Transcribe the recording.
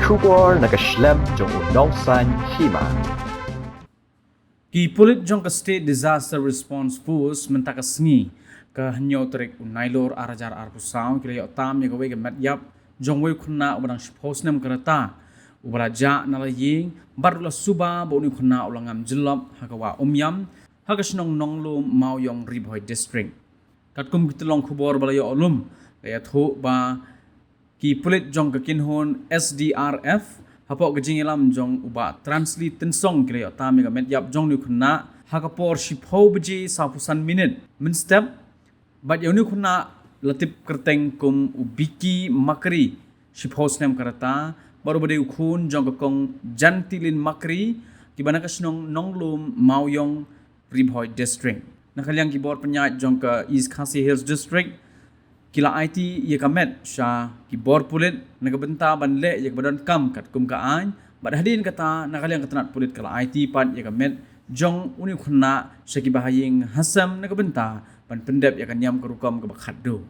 Shubor nakaslem jong unausan hima. Kipulit jong ka State Disaster Response Force mentakasngi ka hanyo trek unailor arajar arpusaw kila yotam ya gawe gamet yap jong we kuna ubang shposnem karata ubaraja nalaying barula suba bo ni kuna ulangam jelop hagawa umyam hagasnong nonglo mauyong ribhoy district katkum kitlong khubor balayo olum kaya thu ba kipulit jong ka kinhon SDRF hapok gajing ilam jong uba translate tensong kile otami ga met yap jong ni khuna hakapor shipho bji sapusan minute min step bat yoni khuna latip kerteng kum ubiki makri shipho snem karata baru bade ukhun jong kong jantilin makri kibana kasnong nonglum mauyong ribhoy district nakalyang kibor penyat jong ka East Khasi Hills district kila IT ye kamet sha kibor pulit nagabenta banle ye badan kam kat kum kaan badadin kata nakaliang katanat pulit kala IT pan ye kamet jong uni khuna sha kibahaying hasam nagabenta pan pendep ye kanyam karukam ka bakhaddo